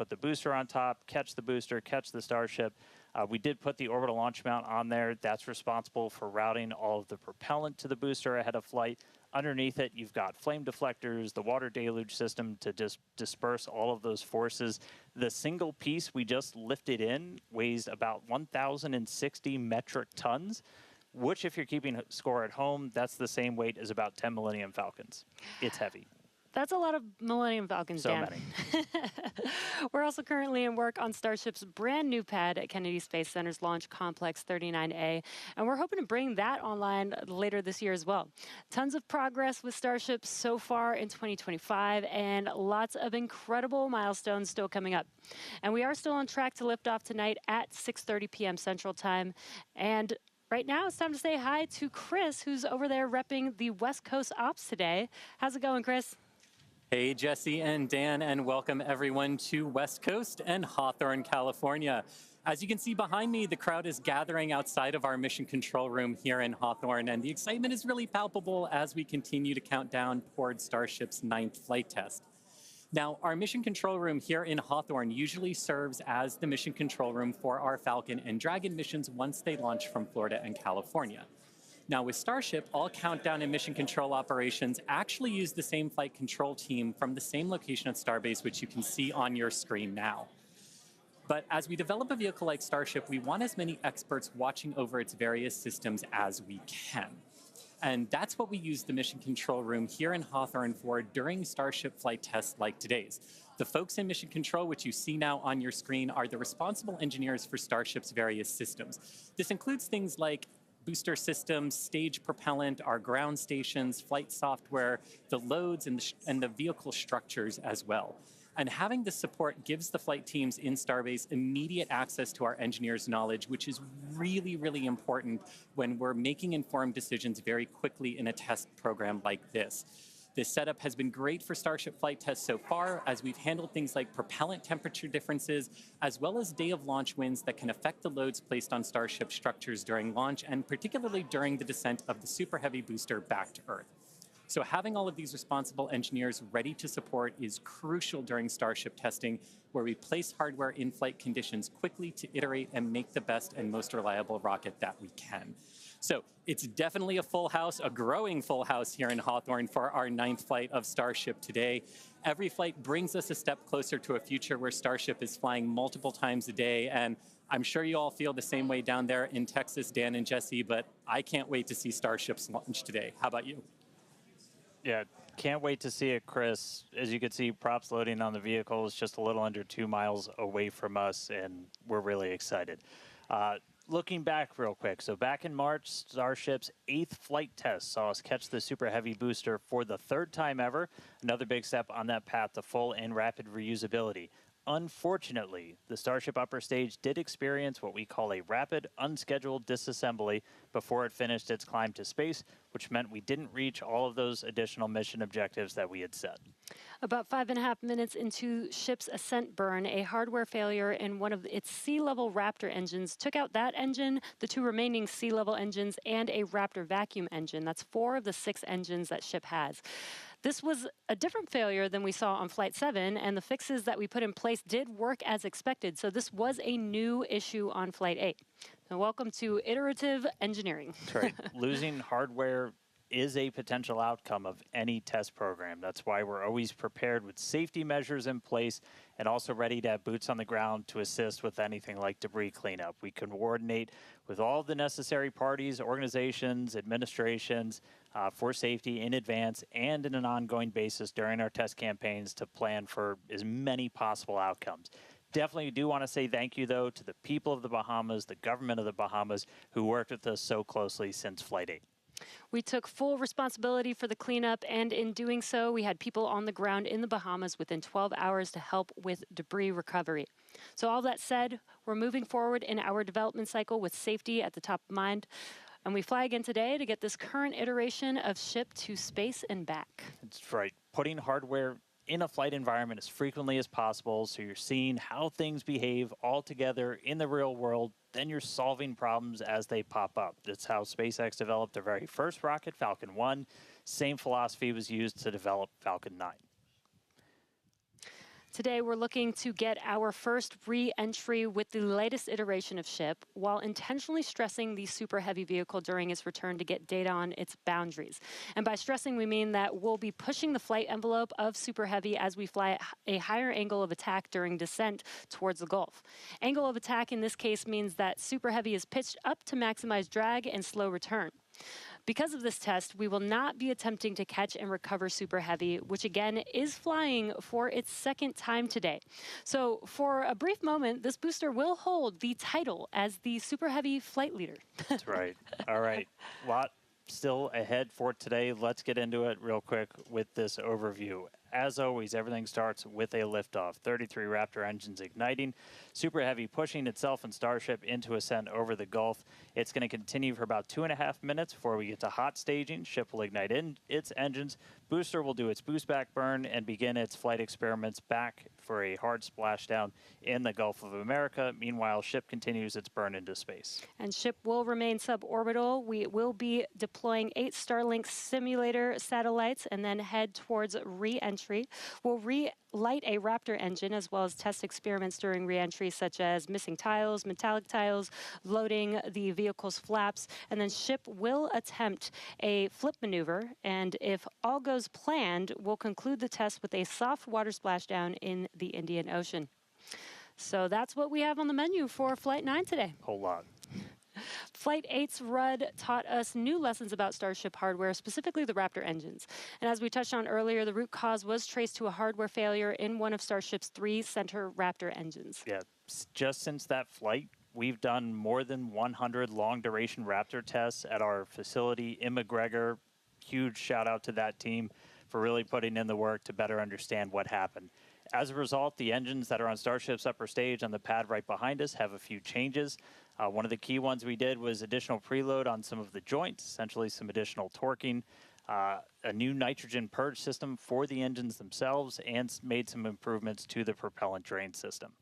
put the booster on top, catch the booster, catch the Starship. We did put the orbital launch mount on there. That's responsible for routing all of the propellant to the booster ahead of flight. Underneath it, you've got flame deflectors, the water deluge system to just disperse all of those forces. The single piece we just lifted in weighs about 1,060 metric tons, which if you're keeping score at home, that's the same weight as about 10 Millennium Falcons. It's heavy. That's a lot of Millennium Falcons, Dan. So many. We're also currently in work on Starship's brand new pad at Kennedy Space Center's Launch Complex 39A, and we're hoping to bring that online later this year as well. Tons of progress with Starship so far in 2025, and lots of incredible milestones still coming up. And we are still on track to lift off tonight at 6:30 p.m. Central Time. And right now, it's time to say hi to Chris, who's over there repping the West Coast Ops today. How's it going, Chris? Hey, Jesse and Dan, and welcome everyone to West Coast and Hawthorne, California. As you can see behind me, the crowd is gathering outside of our mission control room here in Hawthorne, and the excitement is really palpable as we continue to count down towards Starship's 9th flight test. Now, our mission control room here in Hawthorne usually serves as the mission control room for our Falcon and Dragon missions once they launch from Florida and California. Now, with Starship, all countdown and mission control operations actually use the same flight control team from the same location at Starbase, which you can see on your screen now. But as we develop a vehicle like Starship, we want as many experts watching over its various systems as we can. And that's what we use the mission control room here in Hawthorne for during Starship flight tests like today's. The folks in mission control, which you see now on your screen, are the responsible engineers for Starship's various systems. This includes things like booster systems, stage propellant, our ground stations, flight software, the loads, and the vehicle structures as well. And having this support gives the flight teams in Starbase immediate access to our engineers' knowledge, which is really, really important when we're making informed decisions very quickly in a test program like this. This setup has been great for Starship flight tests so far, as we've handled things like propellant temperature differences, as well as day of launch winds that can affect the loads placed on Starship structures during launch, and particularly during the descent of the Super Heavy booster back to Earth. So having all of these responsible engineers ready to support is crucial during Starship testing, where we place hardware in flight conditions quickly to iterate and make the best and most reliable rocket that we can. So it's definitely a full house, a growing full house here in Hawthorne for our 9th flight of Starship today. Every flight brings us a step closer to a future where Starship is flying multiple times a day. And I'm sure you all feel the same way down there in Texas, Dan and Jesse, but I can't wait to see Starship's launch today. How about you? Yeah, can't wait to see it, Chris. As you can see, props loading on the vehicle is just a little under 2 miles away from us, and we're really excited. Looking back real quick, so back in March, Starship's 8th flight test saw us catch the Super Heavy booster for the 3rd time ever, another big step on that path to full and rapid reusability. Unfortunately, the Starship upper stage did experience what we call a rapid, unscheduled disassembly before it finished its climb to space, which meant we didn't reach all of those additional mission objectives that we had set. About 5.5 minutes into ship's ascent burn, a hardware failure in one of its sea-level Raptor engines took out that engine, the 2 remaining sea-level engines, and a Raptor vacuum engine. That's 4 of the 6 engines that ship has. This was a different failure than we saw on Flight 7, and the fixes that we put in place did work as expected. So this was a new issue on Flight 8. So welcome to iterative engineering. That's right. Losing hardware is a potential outcome of any test program. That's why we're always prepared with safety measures in place and also ready to have boots on the ground to assist with anything like debris cleanup. We can coordinate with all the necessary parties, organizations, administrations for safety in advance and in an ongoing basis during our test campaigns to plan for as many possible outcomes. Definitely do want to say thank you, though, to the people of the Bahamas, the government of the Bahamas, who worked with us so closely since Flight 8. We took full responsibility for the cleanup, and in doing so, we had people on the ground in the Bahamas within 12 hours to help with debris recovery. So all that said, we're moving forward in our development cycle with safety at the top of mind, and we fly again today to get this current iteration of ship to space and back. That's right. Putting hardware in a flight environment as frequently as possible, so you're seeing how things behave all together in the real world, then you're solving problems as they pop up. That's how SpaceX developed their very first rocket, Falcon 1. Same philosophy was used to develop Falcon 9. Today, we're looking to get our first re-entry with the latest iteration of SHIP, while intentionally stressing the super heavy vehicle during its return to get data on its boundaries. And by stressing, we mean that we'll be pushing the flight envelope of super heavy as we fly at a higher angle of attack during descent towards the Gulf. Angle of attack in this case means that super heavy is pitched up to maximize drag and slow return. Because of this test, we will not be attempting to catch and recover Super Heavy, which again is flying for its second time today. So for a brief moment, this booster will hold the title as the Super Heavy flight leader. That's right. All right. Lot still ahead for today. Let's get into it real quick with this overview. As always, everything starts with a liftoff. 33 Raptor engines igniting. Super Heavy pushing itself and Starship into ascent over the Gulf. It's going to continue for about 2.5 minutes before we get to hot staging. Ship will ignite its engines. Booster will do its boost back burn and begin its flight experiments back for a hard splashdown in the Gulf of America. Meanwhile, Ship continues its burn into space. And Ship will remain suborbital. We will be deploying 8 Starlink simulator satellites and then head towards re-entry. We'll relight a Raptor engine as well as test experiments during re-entry, such as missing tiles, metallic tiles, loading the vehicle's flaps, and then Ship will attempt a flip maneuver, and if all goes planned, we'll conclude the test with a soft water splashdown in the Indian Ocean. So that's what we have on the menu for Flight 9 today. Whole lot. Flight 8's RUD taught us new lessons about Starship hardware, specifically the Raptor engines. And as we touched on earlier, the root cause was traced to a hardware failure in one of Starship's 3 center Raptor engines. Yeah, just since that flight, we've done more than 100 long-duration Raptor tests at our facility in McGregor. Huge shout out to that team for really putting in the work to better understand what happened. As a result, the engines that are on Starship's upper stage on the pad right behind us have a few changes. One of the key ones we did was additional preload on some of the joints, essentially some additional torquing, a new nitrogen purge system for the engines themselves, and made some improvements to the propellant drain system.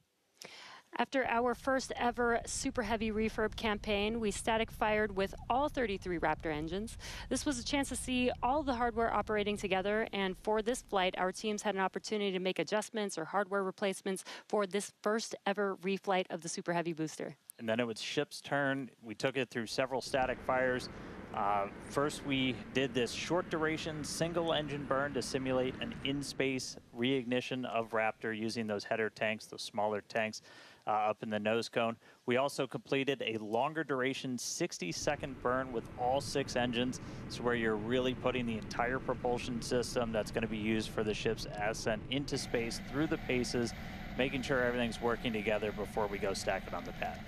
After our first ever Super Heavy refurb campaign, we static fired with all 33 Raptor engines. This was a chance to see all the hardware operating together, and for this flight, our teams had an opportunity to make adjustments or hardware replacements for this first ever reflight of the Super Heavy booster. And then it was Ship's turn. We took it through several static fires. First, we did this short duration single engine burn to simulate an in-space reignition of Raptor using those header tanks, those smaller tanks up in the nose cone. We also completed a longer duration 60-second burn with all 6 engines. So where you're really putting the entire propulsion system that's going to be used for the ship's ascent into space through the paces, making sure everything's working together before we go stack it on the pad.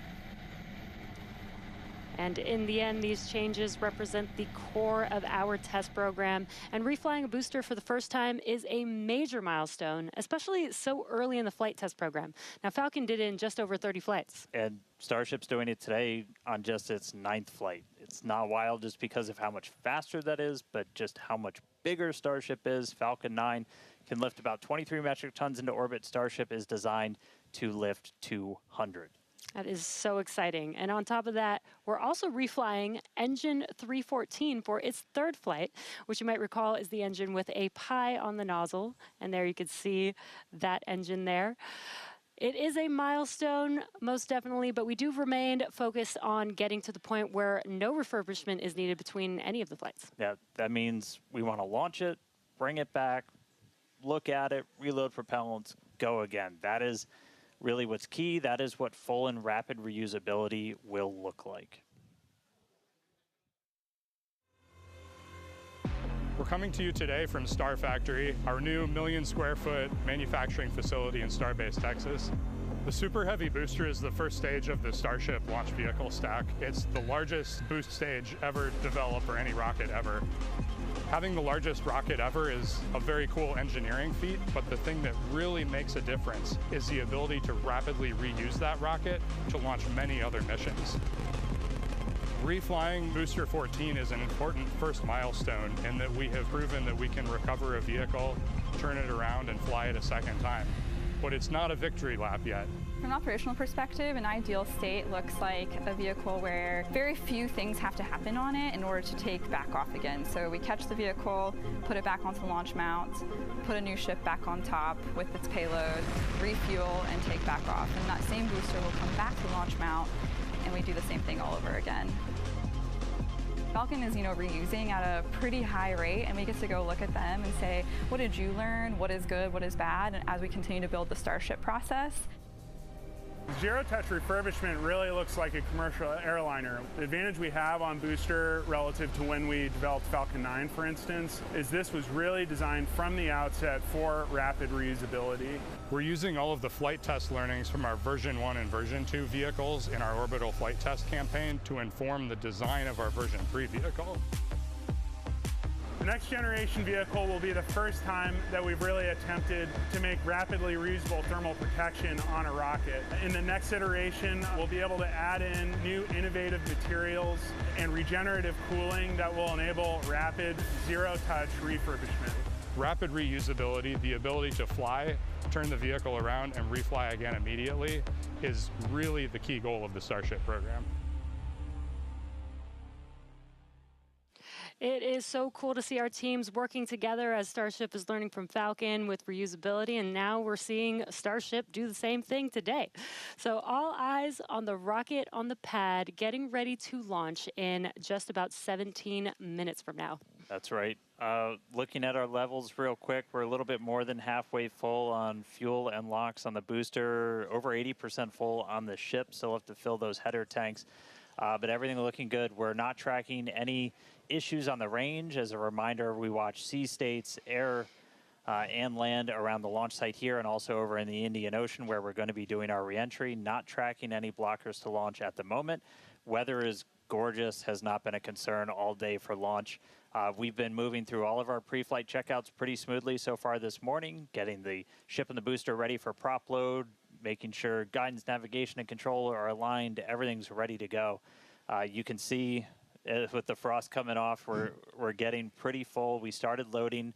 And in the end, these changes represent the core of our test program. And reflying a booster for the first time is a major milestone, especially so early in the flight test program. Now, Falcon did it in just over 30 flights. And Starship's doing it today on just its 9th flight. It's not wild just because of how much faster that is, but just how much bigger Starship is. Falcon 9 can lift about 23 metric tons into orbit. Starship is designed to lift 200. That is so exciting. And on top of that, we're also reflying engine 314 for its 3rd flight, which you might recall is the engine with a pie on the nozzle. And there you can see that engine there. It is a milestone, most definitely, but we do remain focused on getting to the point where no refurbishment is needed between any of the flights. Yeah, that means we want to launch it, bring it back, look at it, reload propellants, go again. That is really what's key. That is what full and rapid reusability will look like. We're coming to you today from Star Factory, our new 1 million square foot manufacturing facility in Starbase, Texas. The Super Heavy booster is the first stage of the Starship launch vehicle stack. It's the largest boost stage ever developed for any rocket ever. Having the largest rocket ever is a very cool engineering feat, but the thing that really makes a difference is the ability to rapidly reuse that rocket to launch many other missions. Reflying Booster 14 is an important first milestone in that we have proven that we can recover a vehicle, turn it around, and fly it a second time. but it's not a victory lap yet. From an operational perspective, an ideal state looks like a vehicle where very few things have to happen on it in order to take back off again. So we catch the vehicle, put it back onto the launch mount, put a new ship back on top with its payload, refuel, and take back off. And that same booster will come back to the launch mount, and we do the same thing all over again. Falcon is, reusing at a pretty high rate, and we get to go look at them and say, what did you learn? What is good? What is bad? And as we continue to build the Starship process. Zero-touch refurbishment really looks like a commercial airliner. The advantage we have on booster relative to when we developed Falcon 9, for instance, is this was really designed from the outset for rapid reusability. We're using all of the flight test learnings from our version 1 and version 2 vehicles in our orbital flight test campaign to inform the design of our version 3 vehicle. The next generation vehicle will be the first time that we've really attempted to make rapidly reusable thermal protection on a rocket. In the next iteration, we'll be able to add in new innovative materials and regenerative cooling that will enable rapid zero-touch refurbishment. Rapid reusability, the ability to fly, turn the vehicle around, and refly again immediately is really the key goal of the Starship program. It is so cool to see our teams working together as Starship is learning from Falcon with reusability, and now we're seeing Starship do the same thing today. So all eyes on the rocket on the pad, getting ready to launch in just about 17 minutes from now. That's right. Looking at our levels real quick, we're a little bit more than halfway full on fuel and LOX on the booster, over 80% full on the ship. Still have to fill those header tanks, but everything looking good. We're not tracking any issues on the range. As a reminder, we watch sea states, air, and land around the launch site here and also over in the Indian Ocean where we're going to be doing our reentry. Not tracking any blockers to launch at the moment. Weather is gorgeous, has not been a concern all day for launch. We've been moving through all of our pre-flight checkouts pretty smoothly so far this morning, getting the ship and the booster ready for prop load, making sure guidance, navigation, and control are aligned. Everything's ready to go. You can see with the frost coming off, we're getting pretty full. We started loading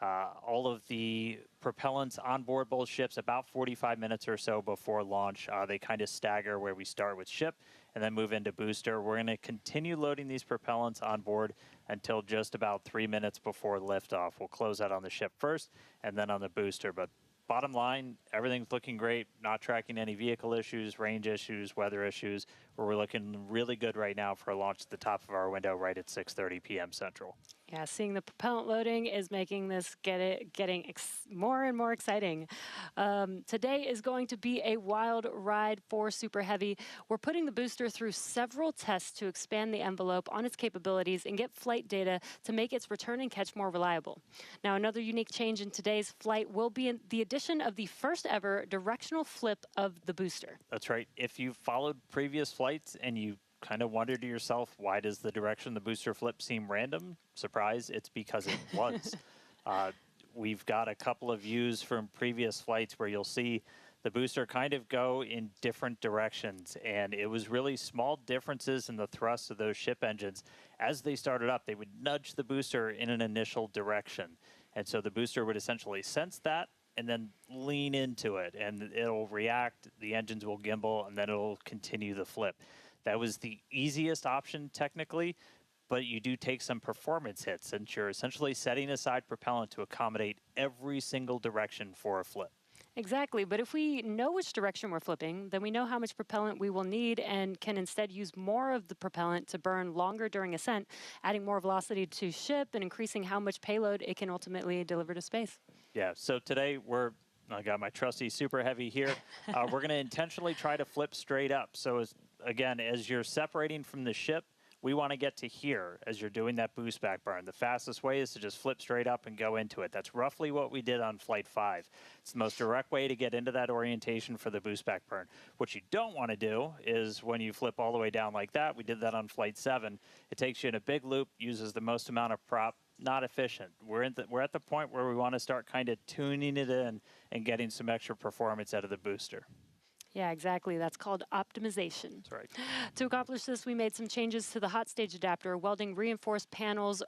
all of the propellants on board both ships about 45 minutes or so before launch. They kind of stagger where we start with ship and then move into booster. We're going to continue loading these propellants on board until just about 3 minutes before liftoff. We'll close out on the ship first and then on the booster. But bottom line, everything's looking great. Not tracking any vehicle issues, range issues, weather issues. We're looking really good right now for a launch at the top of our window right at 6:30 p.m. Central. Yeah, seeing the propellant loading is making this getting more and more exciting. Today is going to be a wild ride for Super Heavy. We're putting the booster through several tests to expand the envelope on its capabilities and get flight data to make its return and catch more reliable. Now, another unique change in today's flight will be the addition of the first ever directional flip of the booster. That's right. If you followed previous flights and you kind of wonder to yourself, why does the direction of the booster flip seem random? Surprise, it's because it was. We've got a couple of views from previous flights where you'll see the booster kind of go in different directions, and it was really small differences in the thrust of those ship engines. As they started up, they would nudge the booster in an initial direction, and so the booster would essentially sense that and then lean into it, and it'll react, the engines will gimbal, and then it'll continue the flip. That was the easiest option technically, but you do take some performance hits since you're essentially setting aside propellant to accommodate every single direction for a flip. Exactly, but if we know which direction we're flipping, then we know how much propellant we will need and can instead use more of the propellant to burn longer during ascent, adding more velocity to ship and increasing how much payload it can ultimately deliver to space. Yeah, so today I got my trusty Super Heavy here. We're going to intentionally try to flip straight up. So as you're separating from the ship, we want to get to here as you're doing that boost back burn. The fastest way is to just flip straight up and go into it. That's roughly what we did on Flight 5. It's the most direct way to get into that orientation for the boost back burn. What you don't want to do is when you flip all the way down like that, we did that on Flight 7, it takes you in a big loop, uses the most amount of prop, not efficient. We're at the point where we want to start kind of tuning it in and getting some extra performance out of the booster. Yeah, exactly. That's called optimization. That's right. To accomplish this, we made some changes to the hot stage adapter, welding reinforced panels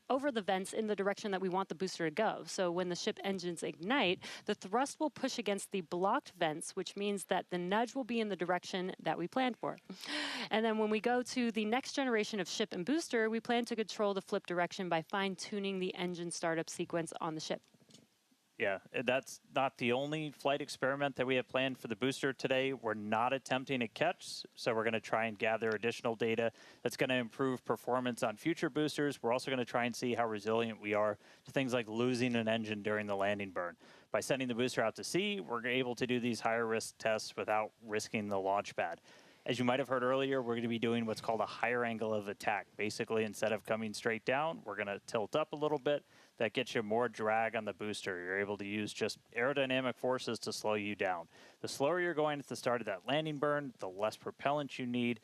over the vents in the direction that we want the booster to go. So when the ship engines ignite, the thrust will push against the blocked vents, which means that the nudge will be in the direction that we planned for. And then when we go to the next generation of ship and booster, we plan to control the flip direction by fine-tuning the engine startup sequence on the ship. Yeah, that's not the only flight experiment that we have planned for the booster today. We're not attempting to catch, so we're going to try and gather additional data that's going to improve performance on future boosters. We're also going to try and see how resilient we are to things like losing an engine during the landing burn. By sending the booster out to sea, we're able to do these higher risk tests without risking the launch pad. As you might have heard earlier, we're going to be doing what's called a higher angle of attack. Basically, instead of coming straight down, we're going to tilt up a little bit. That gets you more drag on the booster. You're able to use just aerodynamic forces to slow you down. The slower you're going at the start of that landing burn, the less propellant you need,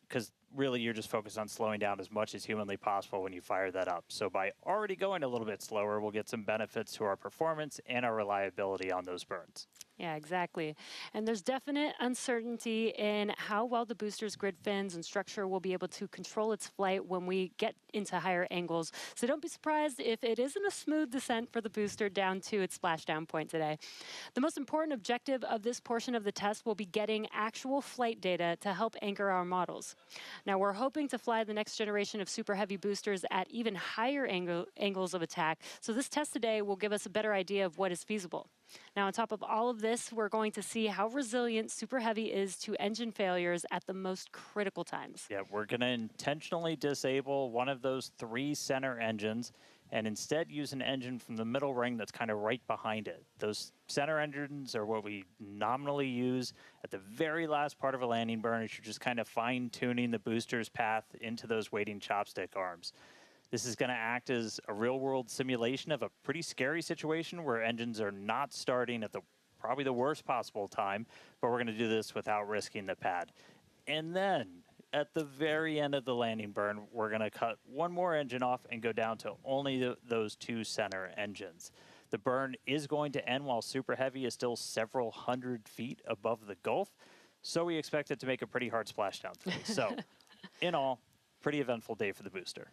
because really you're just focused on slowing down as much as humanly possible when you fire that up. So by already going a little bit slower, we'll get some benefits to our performance and our reliability on those burns. Yeah, exactly. And there's definite uncertainty in how well the booster's grid fins and structure will be able to control its flight when we get into higher angles. So don't be surprised if it isn't a smooth descent for the booster down to its splashdown point today. The most important objective of this portion of the test will be getting actual flight data to help anchor our models. Now, we're hoping to fly the next generation of super heavy boosters at even higher angles of attack. So this test today will give us a better idea of what is feasible. Now, on top of all of this, we're going to see how resilient Super Heavy is to engine failures at the most critical times. Yeah, we're going to intentionally disable one of those 3 center engines and instead use an engine from the middle ring that's kind of right behind it. Those center engines are what we nominally use at the very last part of a landing burn, as you're just kind of fine-tuning the booster's path into those waiting chopstick arms. This is going to act as a real-world simulation of a pretty scary situation where engines are not starting at probably the worst possible time, but we're going to do this without risking the pad. And then, at the very end of the landing burn, we're going to cut one more engine off and go down to only those 2 center engines. The burn is going to end while Super Heavy is still several hundred feet above the Gulf, so we expect it to make a pretty hard splashdown today. So, in all, pretty eventful day for the booster.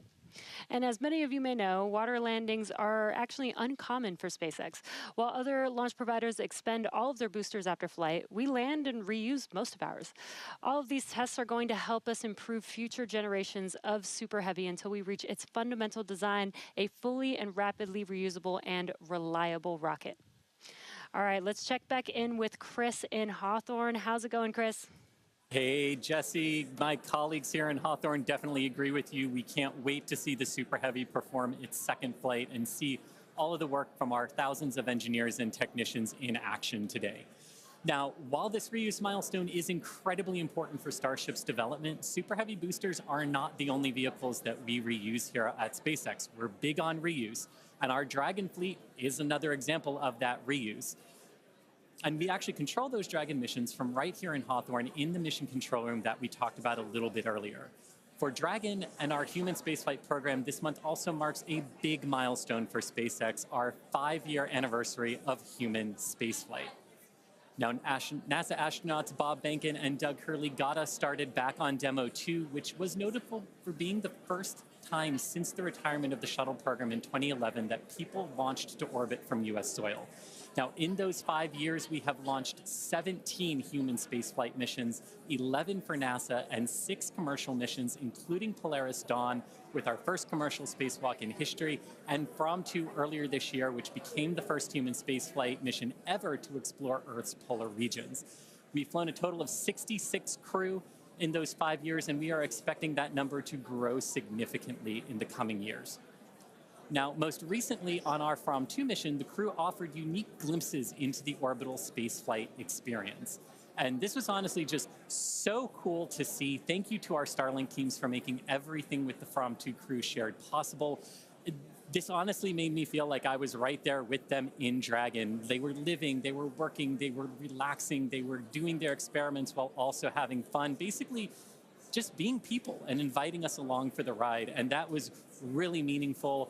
And as many of you may know, water landings are actually uncommon for SpaceX. While other launch providers expend all of their boosters after flight, we land and reuse most of ours. All of these tests are going to help us improve future generations of Super Heavy until we reach its fundamental design, a fully and rapidly reusable and reliable rocket. All right, let's check back in with Chris in Hawthorne. How's it going, Chris? Hey, Jesse, my colleagues here in Hawthorne definitely agree with you. We can't wait to see the Super Heavy perform its second flight and see all of the work from our thousands of engineers and technicians in action today. Now, while this reuse milestone is incredibly important for Starship's development, Super Heavy boosters are not the only vehicles that we reuse here at SpaceX. We're big on reuse, and our Dragon fleet is another example of that reuse. And we actually control those Dragon missions from right here in Hawthorne in the mission control room that we talked about a little bit earlier. For Dragon and our human spaceflight program, this month also marks a big milestone for SpaceX, our 5-year anniversary of human spaceflight. Now, NASA astronauts Bob Behnken and Doug Hurley got us started back on Demo 2, which was notable for being the first time since the retirement of the shuttle program in 2011 that people launched to orbit from U.S. soil. Now, in those 5 years, we have launched 17 human spaceflight missions, 11 for NASA, and 6 commercial missions, including Polaris Dawn, with our first commercial spacewalk in history, and From-2 earlier this year, which became the first human spaceflight mission ever to explore Earth's polar regions. We've flown a total of 66 crew in those 5 years, and we are expecting that number to grow significantly in the coming years. Now, most recently on our From-2 mission, the crew offered unique glimpses into the orbital spaceflight experience. And this was honestly just so cool to see. Thank you to our Starlink teams for making everything with the From-2 crew shared possible. This honestly made me feel like I was right there with them in Dragon. They were living, they were working, they were relaxing, they were doing their experiments while also having fun. Basically, just being people and inviting us along for the ride. And that was really meaningful.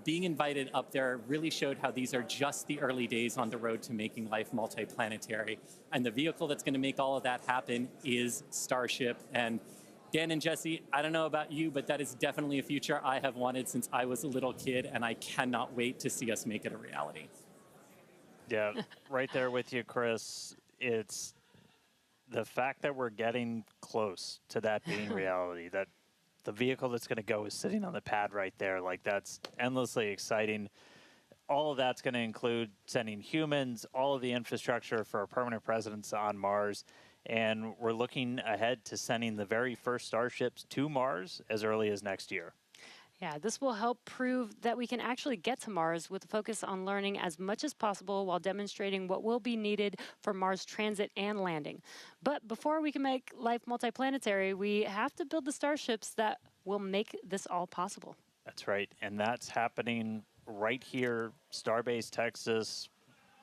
being invited up there really showed how these are just the early days on the road to making life multiplanetary. And the vehicle that's going to make all of that happen is Starship. And Dan and Jesse, I don't know about you, but that is definitely a future I have wanted since I was a little kid, and I cannot wait to see us make it a reality. Yeah, right there with you, Chris. It's the fact that we're getting close to that being reality, that the vehicle that's going to go is sitting on the pad right there. Like, that's endlessly exciting. All of that's going to include sending humans, all of the infrastructure for a permanent presence on Mars. And we're looking ahead to sending the very first Starships to Mars as early as next year. Yeah, this will help prove that we can actually get to Mars with a focus on learning as much as possible while demonstrating what will be needed for Mars transit and landing. But before we can make life multiplanetary, we have to build the starships that will make this all possible. That's right. And that's happening right here, Starbase, Texas,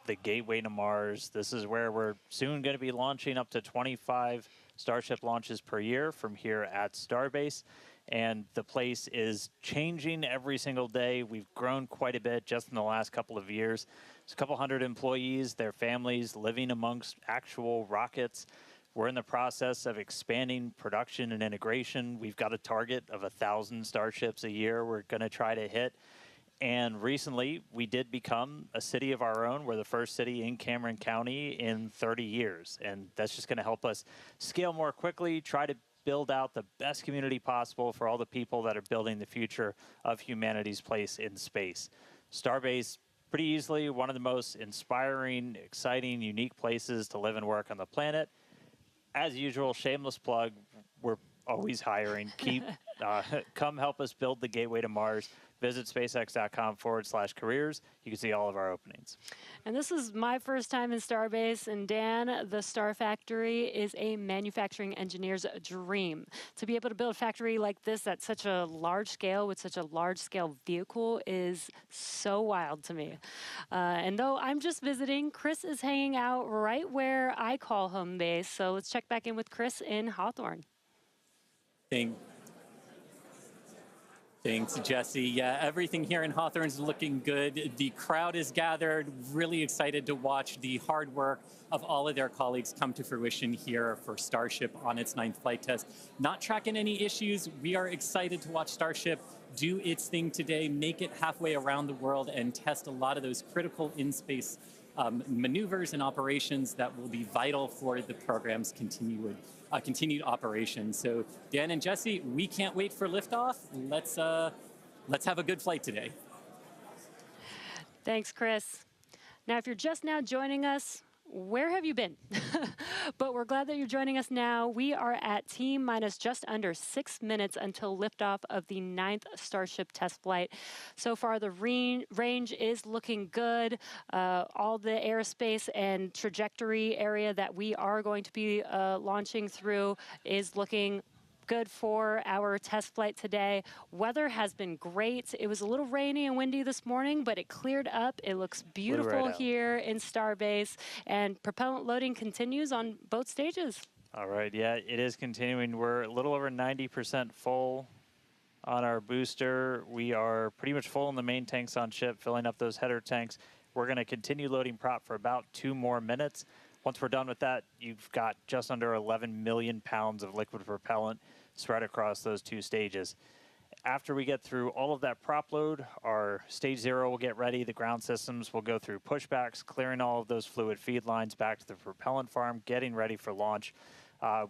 the gateway to Mars. This is where we're soon going to be launching up to 25 Starship launches per year from here at Starbase. And the place is changing every single day. We've grown quite a bit just in the last couple of years. There's a couple hundred employees, their families living amongst actual rockets. We're in the process of expanding production and integration. We've got a target of 1,000 Starships a year we're going to try to hit. And recently, we did become a city of our own. We're the first city in Cameron County in 30 years. And that's just going to help us scale more quickly, try to build out the best community possible for all the people that are building the future of humanity's place in space. Starbase, pretty easily one of the most inspiring, exciting, unique places to live and work on the planet. As usual, shameless plug, we're always hiring. Come help us build the gateway to Mars. Visit SpaceX.com/careers. You can see all of our openings. And this is my first time in Starbase, and Dan, the Star Factory is a manufacturing engineer's dream. To be able to build a factory like this at such a large scale with such a large scale vehicle is so wild to me. And though I'm just visiting, Chris is hanging out right where I call home base. So let's check back in with Chris in Hawthorne. Thanks, Jesse. Yeah, everything here in Hawthorne is looking good. The crowd is gathered, really excited to watch the hard work of all of their colleagues come to fruition here for Starship on its 9th flight test. Not tracking any issues. We are excited to watch Starship do its thing today, make it halfway around the world, and test a lot of those critical in-space maneuvers and operations that will be vital for the program's continued operation. So Dan and Jesse, we can't wait for liftoff. Let's have a good flight today. Thanks, Chris. Now, if you're just now joining us, where have you been? But we're glad that you're joining us now. We are at T-minus just under 6 minutes until liftoff of the 9th Starship test flight. So far, the range is looking good. All the airspace and trajectory area that we are going to be launching through is looking good for our test flight today. Weather has been great. It was a little rainy and windy this morning, but it cleared up. It looks beautiful here in Starbase, and propellant loading continues on both stages. All right, yeah, it is continuing. We're a little over 90% full on our booster. We are pretty much full in the main tanks on ship, filling up those header tanks. We're going to continue loading prop for about 2 more minutes. Once we're done with that, you've got just under 11 million pounds of liquid propellant spread across those 2 stages. After we get through all of that prop load, our stage 0 will get ready. The ground systems will go through pushbacks, clearing all of those fluid feed lines back to the propellant farm, getting ready for launch.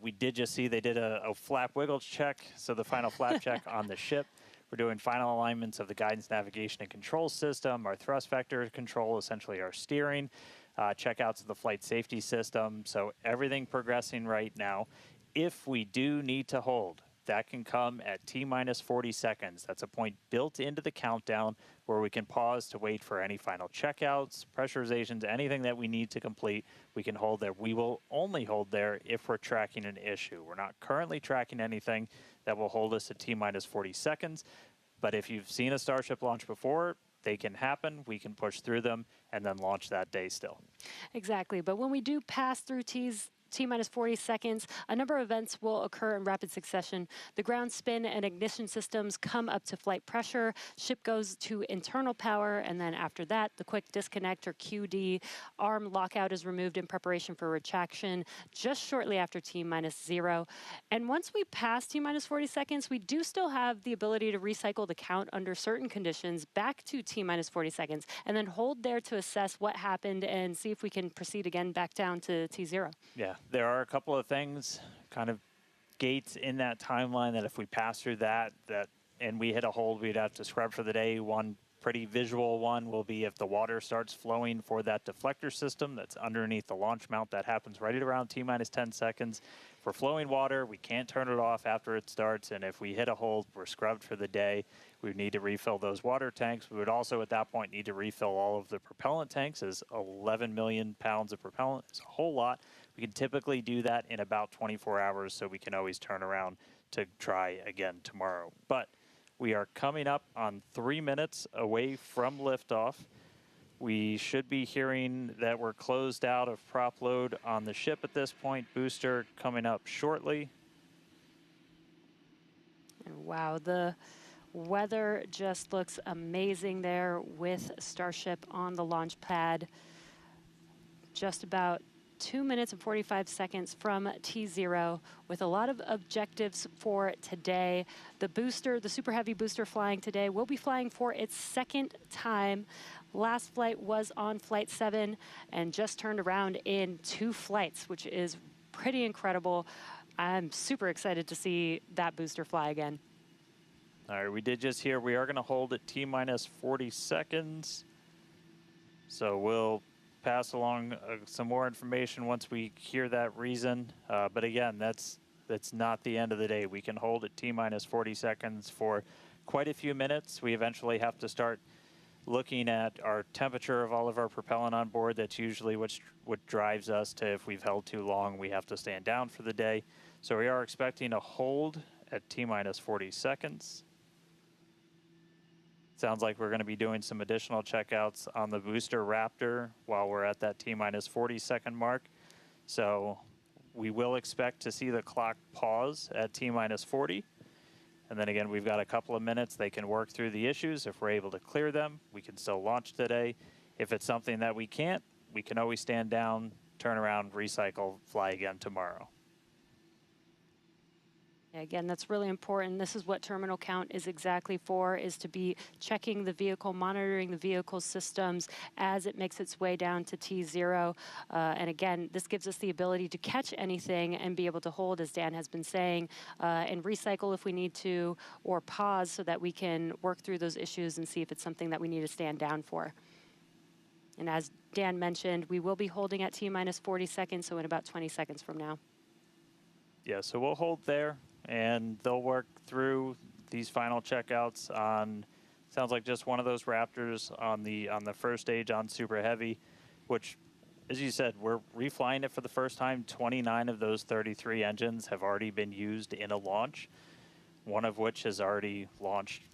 We did just see they did a flap wiggle check, so the final flap check on the ship. We're doing final alignments of the guidance, navigation, and control system, our thrust vector control, essentially our steering, checkouts of the flight safety system. So everything progressing right now. If we do need to hold, that can come at T-minus 40 seconds. That's a point built into the countdown where we can pause to wait for any final checkouts, pressurizations, anything that we need to complete. We can hold there. We will only hold there if we're tracking an issue. We're not currently tracking anything that will hold us at T-minus 40 seconds. But if you've seen a Starship launch before, they can happen, we can push through them, and then launch that day still. Exactly. But when we do pass through T's T-minus 40 seconds, a number of events will occur in rapid succession. The ground spin and ignition systems come up to flight pressure, ship goes to internal power, and then after that, the quick disconnect or QD, arm lockout is removed in preparation for retraction just shortly after T-minus 0. And once we pass T-minus 40 seconds, we do still have the ability to recycle the count under certain conditions back to T-minus 40 seconds, and then hold there to assess what happened and see if we can proceed again back down to T0. Yeah, there are a couple of things, kind of gates in that timeline that if we pass through that and we hit a hold, we'd have to scrub for the day. One pretty visual one will be if the water starts flowing for that deflector system that's underneath the launch mount. That happens right at around T-minus 10 seconds. For flowing water, we can't turn it off after it starts, and if we hit a hold, we're scrubbed for the day. We would need to refill those water tanks. We would also at that point need to refill all of the propellant tanks, as 11 million pounds of propellant is a whole lot. We can typically do that in about 24 hours, so we can always turn around to try again tomorrow. But we are coming up on 3 minutes away from liftoff. We should be hearing that we're closed out of prop load on the ship at this point. Booster coming up shortly. And wow, the weather just looks amazing there with Starship on the launch pad. Just about 2 minutes and 45 seconds from T0 with a lot of objectives for today. The booster, the Super Heavy booster flying today, will be flying for its second time. Last flight was on Flight 7 and just turned around in 2 flights, which is pretty incredible. I'm super excited to see that booster fly again. All right, we did just hear we are going to hold at T-minus 40 seconds. So we'll pass along some more information once we hear that reason. But again, that's not the end of the day. We can hold at T-minus 40 seconds for quite a few minutes. We eventually have to start looking at our temperature of all of our propellant on board. That's usually what drives us to, if we've held too long, we have to stand down for the day. So we are expecting a hold at T-minus 40 seconds. Sounds like we're going to be doing some additional checkouts on the booster Raptor while we're at that T-minus 40 second mark. So we will expect to see the clock pause at T-minus 40. And then again, we've got a couple of minutes. They can work through the issues. If we're able to clear them, we can still launch today. If it's something that we can't, we can always stand down, turn around, recycle, fly again tomorrow. Again, that's really important. This is what terminal count is exactly for, is to be checking the vehicle, monitoring the vehicle systems as it makes its way down to T0. And again, this gives us the ability to catch anything and be able to hold, as Dan has been saying, and recycle if we need to, or pause so that we can work through those issues and see if it's something that we need to stand down for. And as Dan mentioned, we will be holding at T-minus 40 seconds, so in about 20 seconds from now. Yeah, so we'll hold there, and they'll work through these final checkouts on, sounds like just one of those Raptors on the first stage on Super Heavy, which, as you said, we're reflying it for the first time. 29 of those 33 engines have already been used in a launch, one of which has already launched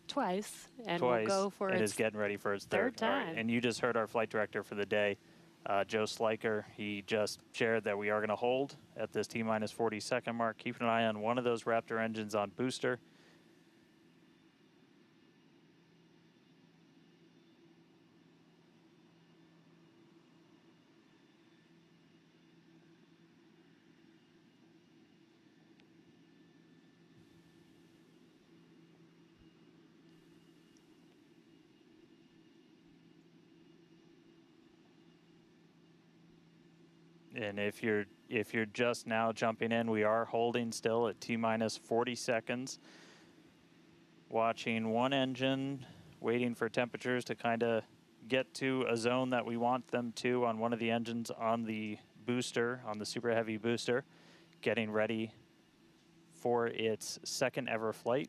Twice, and twice, will go for and its is getting ready for its third time. Right. And you just heard our flight director for the day, Joe Sliker. He just shared that we are going to hold at this T-minus 40 second mark. Keep an eye on one of those Raptor engines on booster. And if you're just now jumping in, we are holding still at T-minus 40 seconds. Watching one engine, waiting for temperatures to kind of get to a zone that we want them to on one of the engines on the booster, on the Super Heavy booster, getting ready for its second ever flight.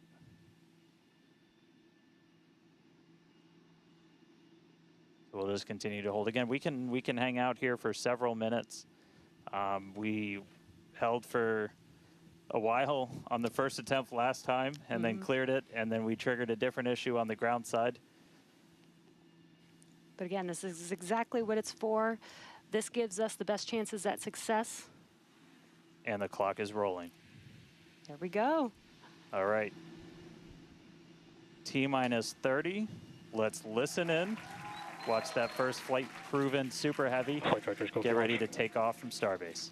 We'll just continue to hold. Again, we can hang out here for several minutes. We held for a while on the first attempt last time and then cleared it, and then we triggered a different issue on the ground side. But again, this is exactly what it's for. This gives us the best chances at success. And the clock is rolling. There we go. All right. T-minus 30. Let's listen in. Watch that first flight proven super heavy. Get ready to take off from Starbase.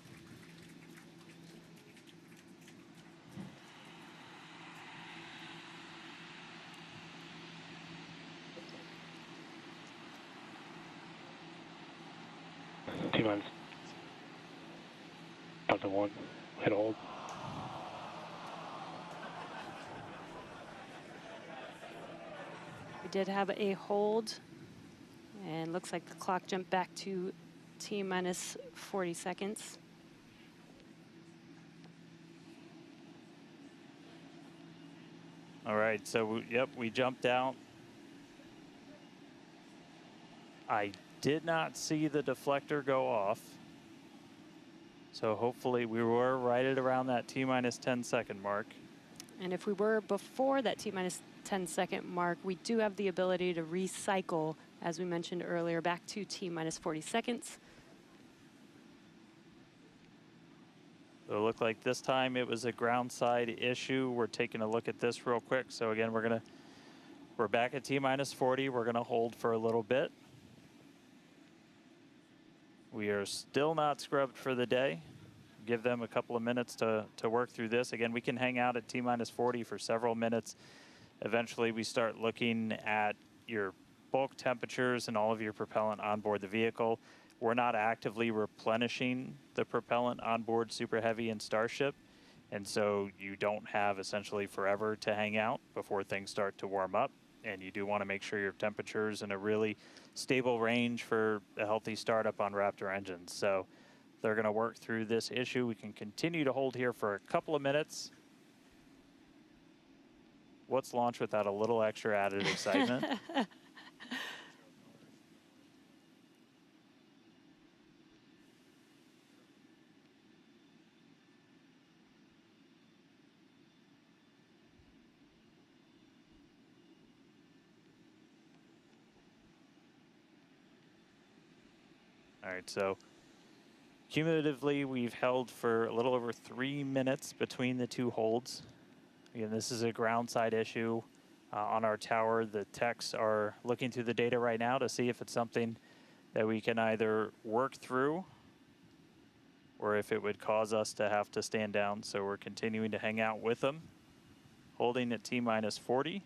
T-minus. Delta 1. Hit hold. We did have a hold, and looks like the clock jumped back to T-minus 40 seconds. All right, so yep, we jumped out. I did not see the deflector go off. So hopefully we were right at around that T-minus 10-second mark. And if we were before that T-minus 10-second mark, we do have the ability to recycle, as we mentioned earlier, back to T-minus 40 seconds. So it looked like this time it was a ground side issue. We're taking a look at this real quick. So again, we're back at T-minus 40. We're gonna hold for a little bit. We are still not scrubbed for the day. Give them a couple of minutes to work through this. Again, we can hang out at T-minus 40 for several minutes. Eventually, we start looking at your bulk temperatures and all of your propellant on board the vehicle. We're not actively replenishing the propellant on board Super Heavy and Starship, and so you don't have essentially forever to hang out before things start to warm up. And you do want to make sure your temperature's in a really stable range for a healthy startup on Raptor engines. So they're going to work through this issue. We can continue to hold here for a couple of minutes. What's launch without a little extra added excitement? All right, so cumulatively, we've held for a little over 3 minutes between the two holds. Again, this is a ground side issue on our tower. The techs are looking through the data right now to see if it's something that we can either work through or if it would cause us to have to stand down. So we're continuing to hang out with them, holding at T-minus 40.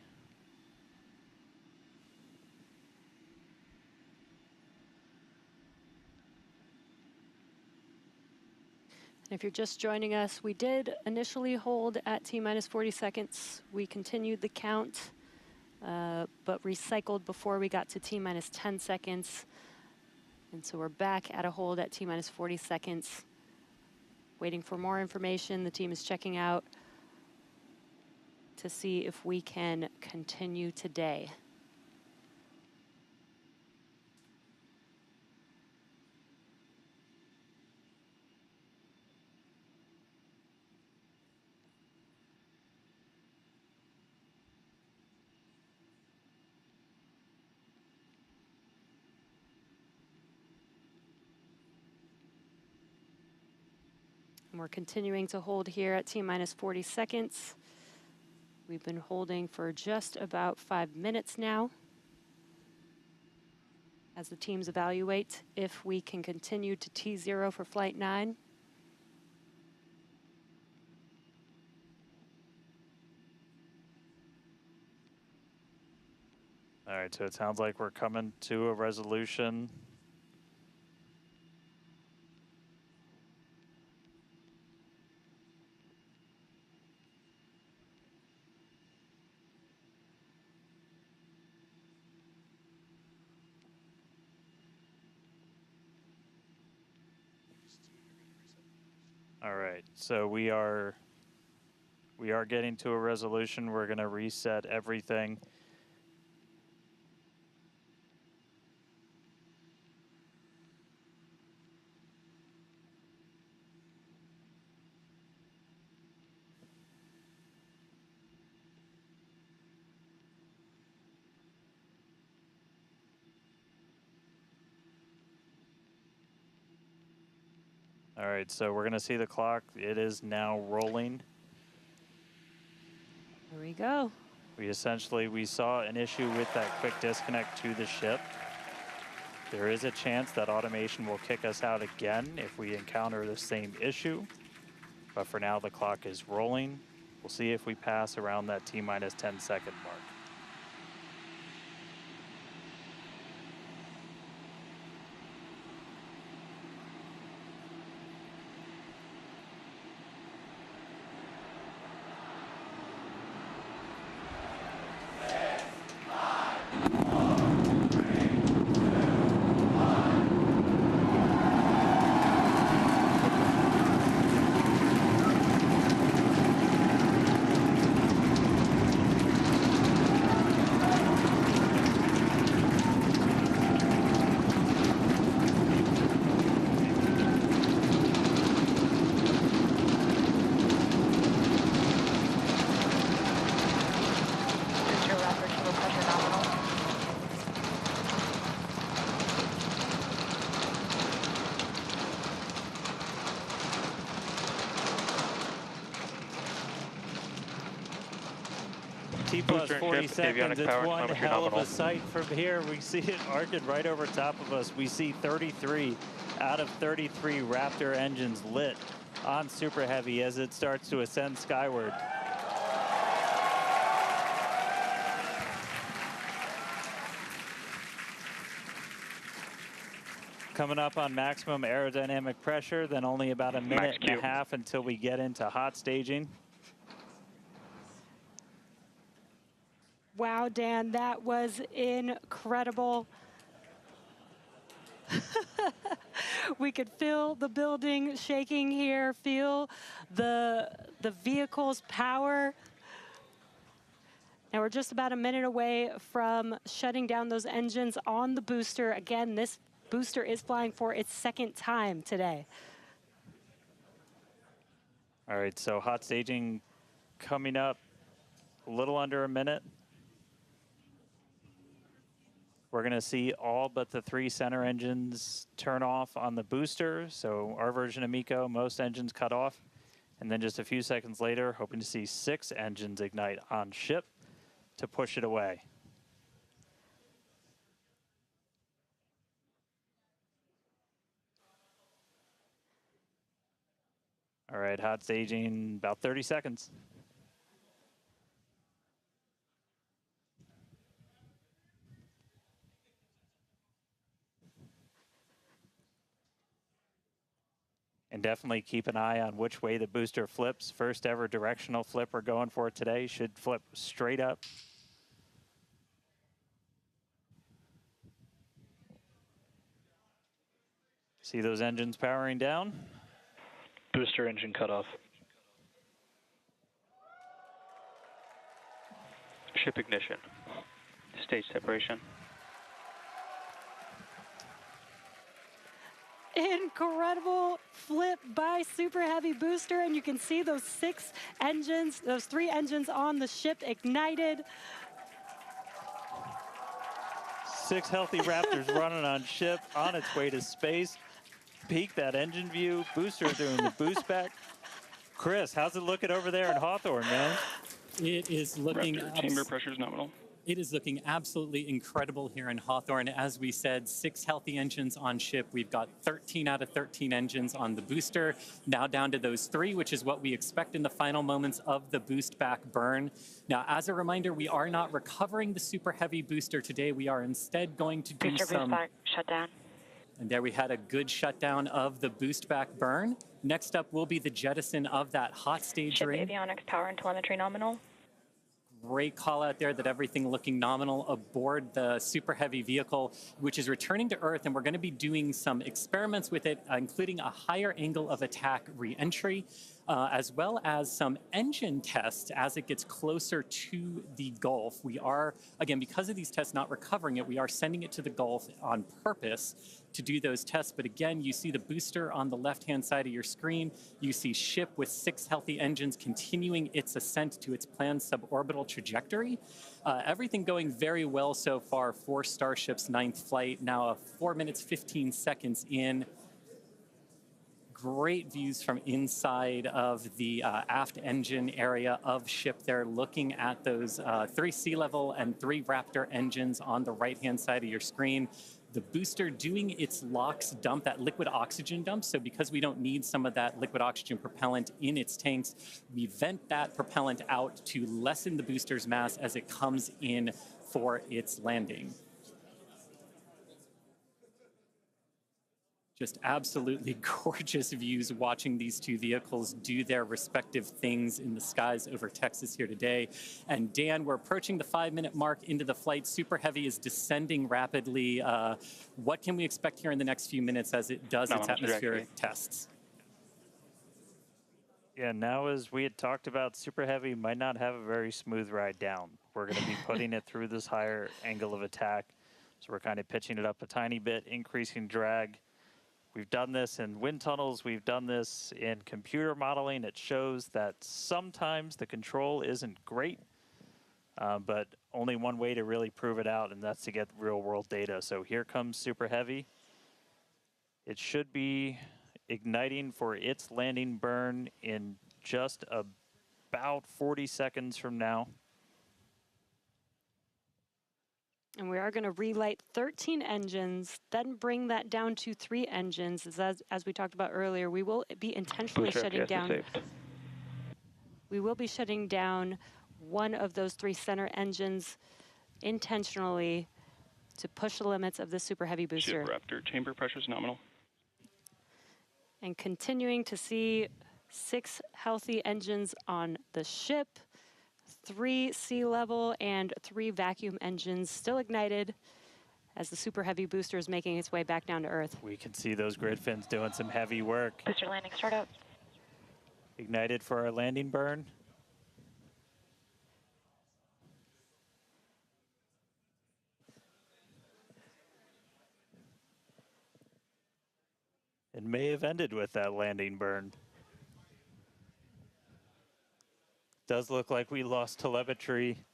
If you're just joining us, we did initially hold at T-minus 40 seconds. We continued the count, but recycled before we got to T-minus 10 seconds. And so we're back at a hold at T-minus 40 seconds. Waiting for more information. The team is checking out to see if we can continue today. And we're continuing to hold here at T-minus 40 seconds. We've been holding for just about 5 minutes now as the teams evaluate if we can continue to T0 for Flight 9. All right, so it sounds like we're coming to a resolution. All right, so we are getting to a resolution. We're going to reset everything. All right, so we're going to see the clock. It is now rolling. Here we go. We saw an issue with that quick disconnect to the ship. There is a chance that automation will kick us out again if we encounter the same issue. But for now, the clock is rolling. We'll see if we pass around that T-minus 10-second mark. T plus 40 seconds, it's one hell of a sight from here. We see it arcing right over top of us. We see 33 out of 33 Raptor engines lit on Super Heavy as it starts to ascend skyward. Coming up on maximum aerodynamic pressure, then only about a minute and a half until we get into hot staging. Wow, Dan, that was incredible. We could feel the building shaking here, feel the vehicle's power. Now we're just about a minute away from shutting down those engines on the booster. Again, this booster is flying for its second time today. All right, so hot staging coming up a little under a minute. We're going to see all but the 3 center engines turn off on the booster. So our version of MECO, most engines cut off. And then just a few seconds later, hoping to see 6 engines ignite on ship to push it away. All right, hot staging, about 30 seconds. And definitely keep an eye on which way the booster flips. First ever directional flip we're going for today. Should flip straight up. See those engines powering down? Booster engine cutoff. Ship ignition. Stage separation. Incredible flip by Super Heavy booster, and you can see those 6 engines, those 3 engines on the ship ignited. 6 healthy Raptors running on ship, on its way to space. Peek that engine view. Booster doing the boost back. Chris, how's it looking over there in Hawthorne, man? It is looking... Chamber pressure is nominal. It is looking absolutely incredible here in Hawthorne. As we said, 6 healthy engines on ship. We've got 13 out of 13 engines on the booster. Now down to those 3, which is what we expect in the final moments of the boost back burn. Now, as a reminder, we are not recovering the Super Heavy booster today. We are instead going to do some... Boost shutdown. And there we had a good shutdown of the boost back burn. Next up will be the jettison of that hot stage Ship ring. avionics power and telemetry nominal. Great call out there that everything looking nominal aboard the Super Heavy vehicle, which is returning to Earth, and we're going to be doing some experiments with it, including a higher angle of attack re-entry, as well as some engine tests as it gets closer to the Gulf. We are, again, because of these tests not recovering it, we are sending it to the Gulf on purpose to do those tests. But again, you see the booster on the left-hand side of your screen. You see ship with 6 healthy engines continuing its ascent to its planned suborbital trajectory. Everything going very well so far for Starship's 9th flight. Now 4 minutes, 15 seconds in. great views from inside of the aft engine area of ship there, looking at those 3 sea level and 3 Raptor engines on the right-hand side of your screen. The booster doing its LOX dump, that liquid oxygen dump. So because we don't need some of that liquid oxygen propellant in its tanks, we vent that propellant out to lessen the booster's mass as it comes in for its landing. Just absolutely gorgeous views watching these two vehicles do their respective things in the skies over Texas here today. And Dan, we're approaching the 5-minute mark into the flight. Super Heavy is descending rapidly. What can we expect here in the next few minutes as it does its atmospheric tests? Yeah, now as we had talked about, Super Heavy might not have a very smooth ride down. We're going to be putting it through this higher angle of attack. So we're kind of pitching it up a tiny bit, increasing drag. We've done this in wind tunnels. We've done this in computer modeling. It shows that sometimes the control isn't great, but only one way to really prove it out, and that's to get real world data. So here comes Super Heavy. It should be igniting for its landing burn in just about 40 seconds from now. And we are going to relight 13 engines, then bring that down to 3 engines. As we talked about earlier, we will be intentionally shutting down. We will be shutting down one of those 3 center engines intentionally to push the limits of the Super Heavy booster. Ship Raptor, chamber pressures nominal. And continuing to see 6 healthy engines on the ship. 3 sea level and 3 vacuum engines still ignited as the Super Heavy booster is making its way back down to Earth. We can see those grid fins doing some heavy work. Booster landing startup. Ignited for our landing burn. It may have ended with that landing burn. Does look like we lost telemetry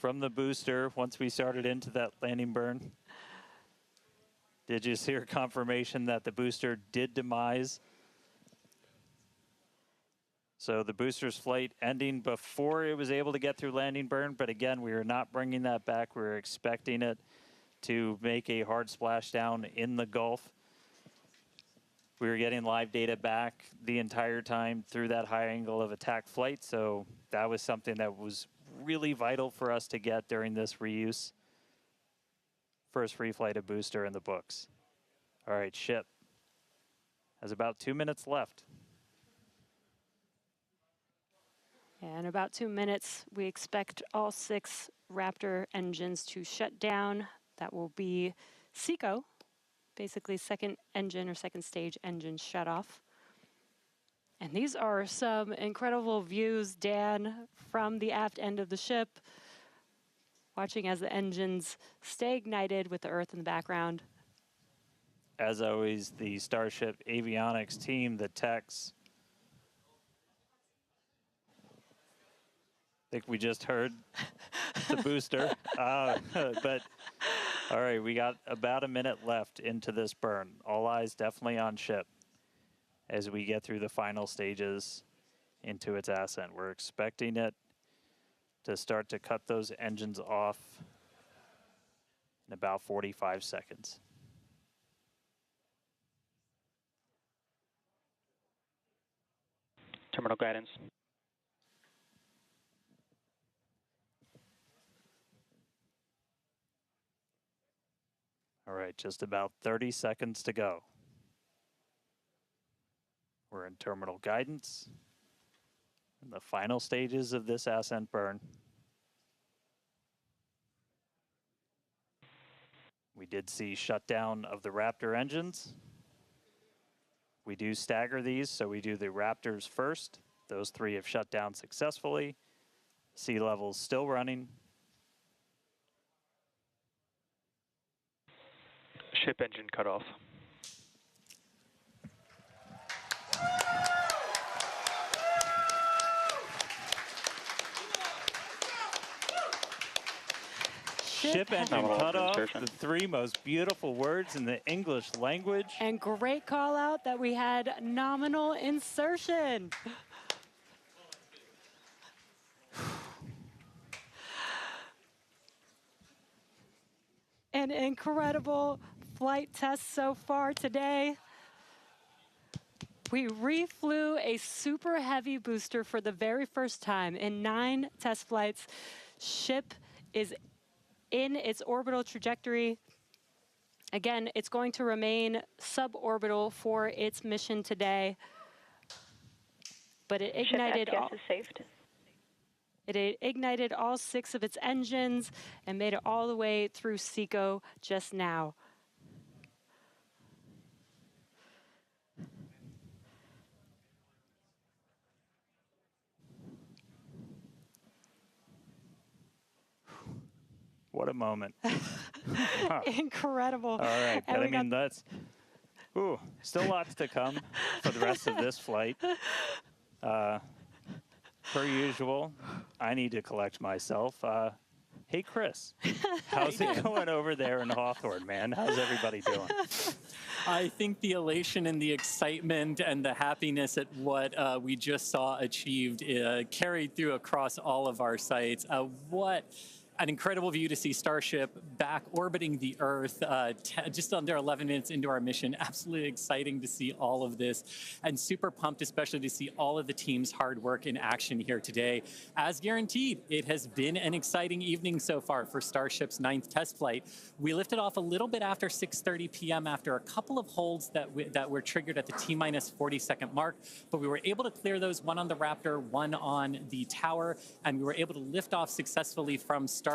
from the booster once we started into that landing burn. Did you hear confirmation that the booster did demise? So the booster's flight ending before it was able to get through landing burn, but again, we are not bringing that back. We were expecting it to make a hard splashdown in the Gulf. We were getting live data back the entire time through that high angle of attack flight, so that was something that was really vital for us to get during this reuse. First free flight of booster in the books. All right, ship has about 2 minutes left. In about 2 minutes, we expect all 6 Raptor engines to shut down. That will be SECO, basically second engine or second stage engine shut off. And these are some incredible views, Dan, from the aft end of the ship, watching as the engines stay ignited with the Earth in the background. As always, the Starship avionics team, the techs. I think we just heard the booster. But all right, we got about a minute left into this burn. All eyes definitely on ship as we get through the final stages into its ascent. We're expecting it to start to cut those engines off in about 45 seconds. Terminal guidance. All right, just about 30 seconds to go. We're in terminal guidance in the final stages of this ascent burn. We did see shutdown of the Raptor engines. We do stagger these, so we do the Raptors first. Those 3 have shut down successfully. Sea level's still running. Ship engine cutoff. Ship engine Nominal cutoff, insertion. the three most beautiful words in the English language. And great call out that we had nominal insertion. An incredible flight test so far today. We reflew a super heavy booster for the very first time in 9 test flights. Ship is in its orbital trajectory. Again, it's going to remain suborbital for its mission today. But it ignited Ship FPS is saved. It ignited all 6 of its engines and made it all the way through SECO just now. What a moment. Incredible. All right, And but I we got mean, that's, still lots to come for the rest of this flight. Per usual, I need to collect myself. Hey, Chris, how's it going over there in Hawthorne, man? How's everybody doing? I think the elation and the excitement and the happiness at what we just saw achieved carried through across all of our sites. What an incredible view to see Starship back orbiting the Earth just under 11 minutes into our mission. Absolutely exciting to see all of this, and super pumped especially to see all of the team's hard work in action here today. As guaranteed, it has been an exciting evening so far for Starship's 9th test flight. We lifted off a little bit after 6:30 p.m. after a couple of holds that were triggered at the T-minus 40-second mark, but we were able to clear those, one on the Raptor, one on the tower, and we were able to lift off successfully from Starbase.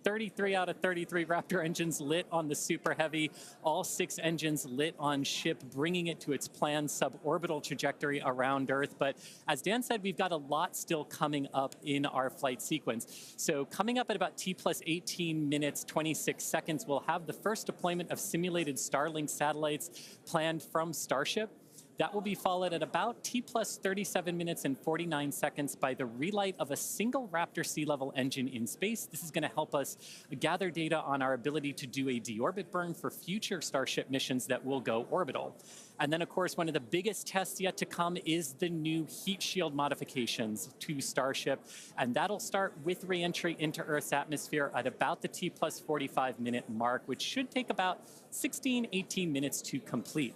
33 out of 33 Raptor engines lit on the Super Heavy, all 6 engines lit on Ship, bringing it to its planned suborbital trajectory around Earth. But as Dan said, we've got a lot still coming up in our flight sequence. So coming up at about T plus 18 minutes, 26 seconds, we'll have the first deployment of simulated Starlink satellites planned from Starship. That will be followed at about T plus 37 minutes and 49 seconds by the relight of a single Raptor sea level engine in space. This is going to help us gather data on our ability to do a deorbit burn for future Starship missions that will go orbital. And then, of course, one of the biggest tests yet to come is the new heat shield modifications to Starship. And that'll start with re-entry into Earth's atmosphere at about the T plus 45 minute mark, which should take about 16, 18 minutes to complete.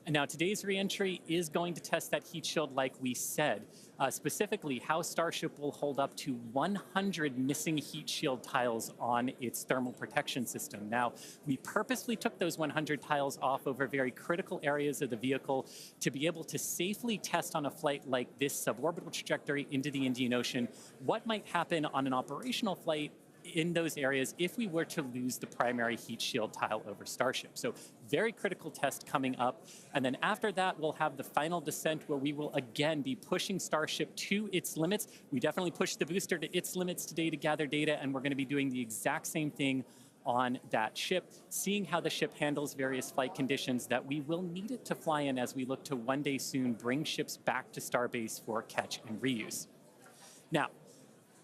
And now today's reentry is going to test that heat shield like we said, specifically how Starship will hold up to 100 missing heat shield tiles on its thermal protection system. Now, we purposely took those 100 tiles off over very critical areas of the vehicle to be able to safely test on a flight like this suborbital trajectory into the Indian Ocean what might happen on an operational flight in those areas if we were to lose the primary heat shield tile over Starship. So very critical test coming up. And then after that, we'll have the final descent where we will again be pushing Starship to its limits. We definitely pushed the booster to its limits today to gather data, and we're going to be doing the exact same thing on that ship, seeing how the ship handles various flight conditions that we will need it to fly in as we look to one day soon bring ships back to Starbase for catch and reuse. Now,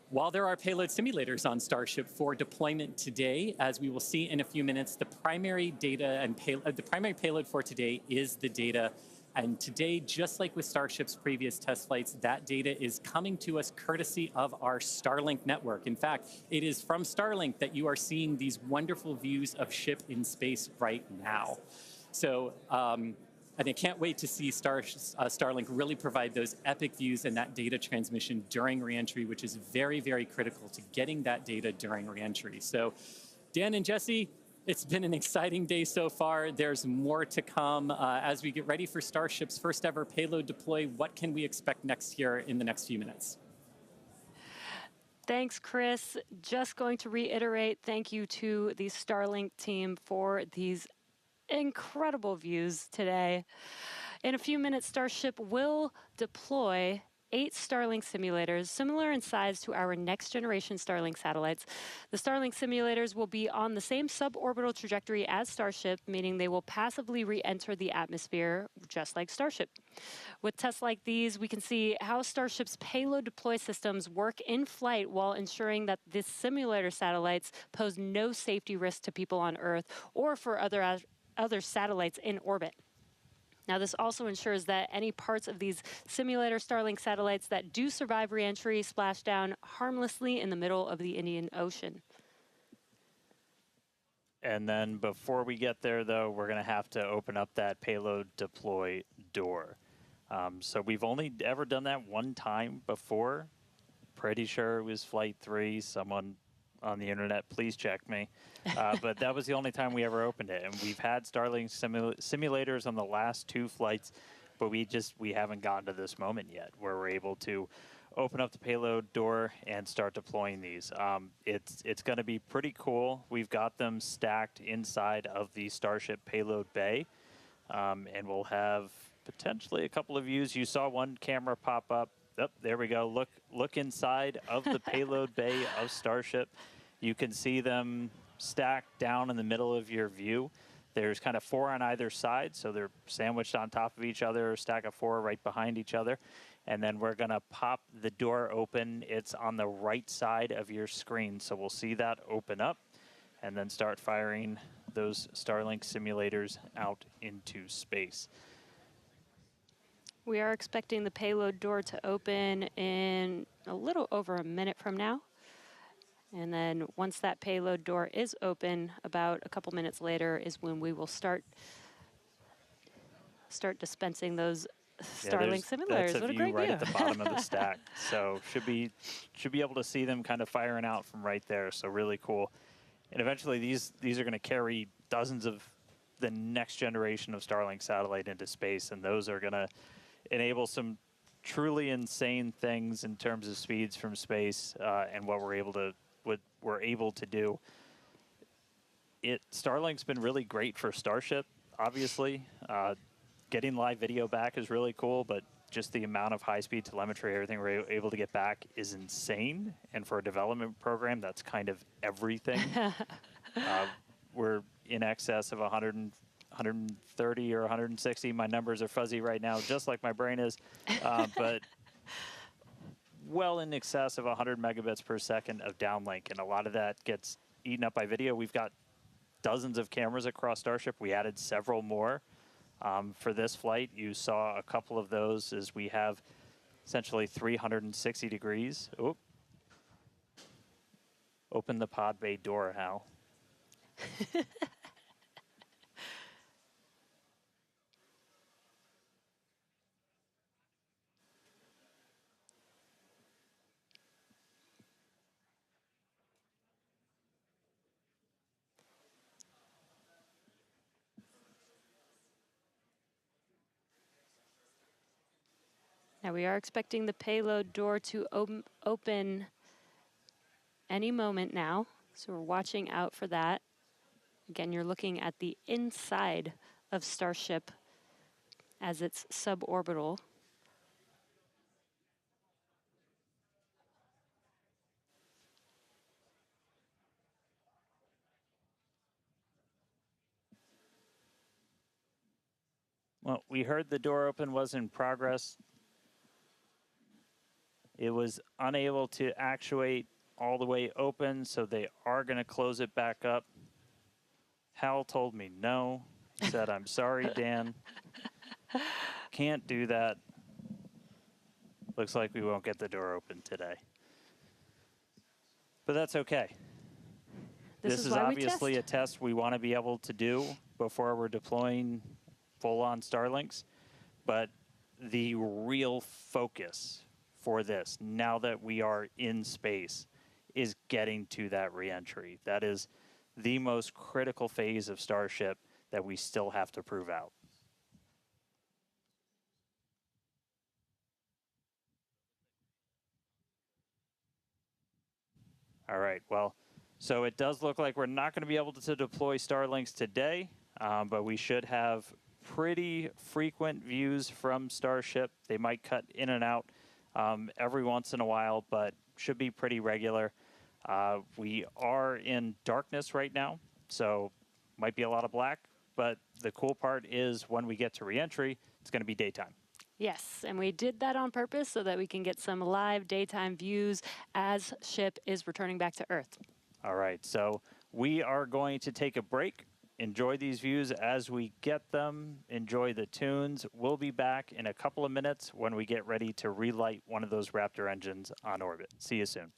while there are payload simulators on Starship for deployment today, as we will see in a few minutes, the primary data and the primary payload for today is the data. And today, just like with Starship's previous test flights, that data is coming to us courtesy of our Starlink network. In fact, it is from Starlink that you are seeing these wonderful views of Ship in space right now. So, and I can't wait to see Starlink really provide those epic views and that data transmission during reentry, which is very, very critical to getting that data during reentry. So Dan and Jesse, it's been an exciting day so far. There's more to come. As we get ready for Starship's first ever payload deploy, what can we expect next here in the next few minutes? Thanks, Chris. Just going to reiterate, thank you to the Starlink team for these incredible views today. In a few minutes, Starship will deploy 8 Starlink simulators, similar in size to our next generation Starlink satellites. The Starlink simulators will be on the same suborbital trajectory as Starship, meaning they will passively re-enter the atmosphere, just like Starship. With tests like these, we can see how Starship's payload deploy systems work in flight while ensuring that these simulator satellites pose no safety risk to people on Earth or for other satellites in orbit. Now, this also ensures that any parts of these simulator Starlink satellites that do survive reentry splash down harmlessly in the middle of the Indian Ocean. And then before we get there, though, we're going to have to open up that payload deploy door. So we've only ever done that one time before. Pretty sure it was Flight 3. Someone on the internet, please check me. But that was the only time we ever opened it. And we've had Starlink simulators on the last 2 flights, but we haven't gotten to this moment yet where we're able to open up the payload door and start deploying these. It's going to be pretty cool. We've got them stacked inside of the Starship payload bay, and we'll have potentially a couple of views. You saw one camera pop up. Oh, there we go. Look inside of the payload bay of Starship. You can see them stacked down in the middle of your view. There's kind of 4 on either side, so they're sandwiched on top of each other, a stack of 4 right behind each other. And then we're going to pop the door open. It's on the right side of your screen, so we'll see that open up and then start firing those Starlink simulators out into space. We are expecting the payload door to open in a little over a minute from now. And then once that payload door is open, about a couple minutes later is when we will start dispensing those Starlink simulators. That's what a great right view. at the bottom of the stack. So should be able to see them kind of firing out from right there. So really cool. And eventually these are going to carry dozens of the next generation of Starlink satellite into space, and those are going to enable some truly insane things in terms of speeds from space and what we're able to do. Starlink's been really great for Starship, obviously. Getting live video back is really cool, but just the amount of high-speed telemetry, everything we're able to get back is insane. And for a development program, that's kind of everything. We're in excess of 130 or 160. My numbers are fuzzy right now, just like my brain is. But well in excess of 100 megabits per second of downlink. And a lot of that gets eaten up by video. We've got dozens of cameras across Starship. We added several more. For this flight, you saw a couple of those as we have essentially 360 degrees. Oop. Open the pod bay door, Hal. Now we are expecting the payload door to open any moment now, so we're watching out for that. Again, you're looking at the inside of Starship as it's suborbital. Well, we heard the door open was in progress. It was unable to actuate all the way open, so they are going to close it back up. Hal told me no. He said, I'm sorry, Dan. Can't do that. Looks like we won't get the door open today. But that's okay. This is obviously a test we want to be able to do before we're deploying full-on Starlinks. But the real focus for this, now that we are in space, is getting to that reentry. That is the most critical phase of Starship that we still have to prove out. All right, well, so it does look like we're not going to be able to deploy Starlinks today, but we should have pretty frequent views from Starship. They might cut in and out every once in a while, but should be pretty regular. We are in darkness right now, so might be a lot of black, but the cool part is when we get to reentry, it's going to be daytime. Yes, and we did that on purpose so that we can get some live daytime views as ship is returning back to Earth. All right, so we are going to take a break. Enjoy these views as we get them. Enjoy the tunes. We'll be back in a couple of minutes when we get ready to relight one of those Raptor engines on orbit. See you soon.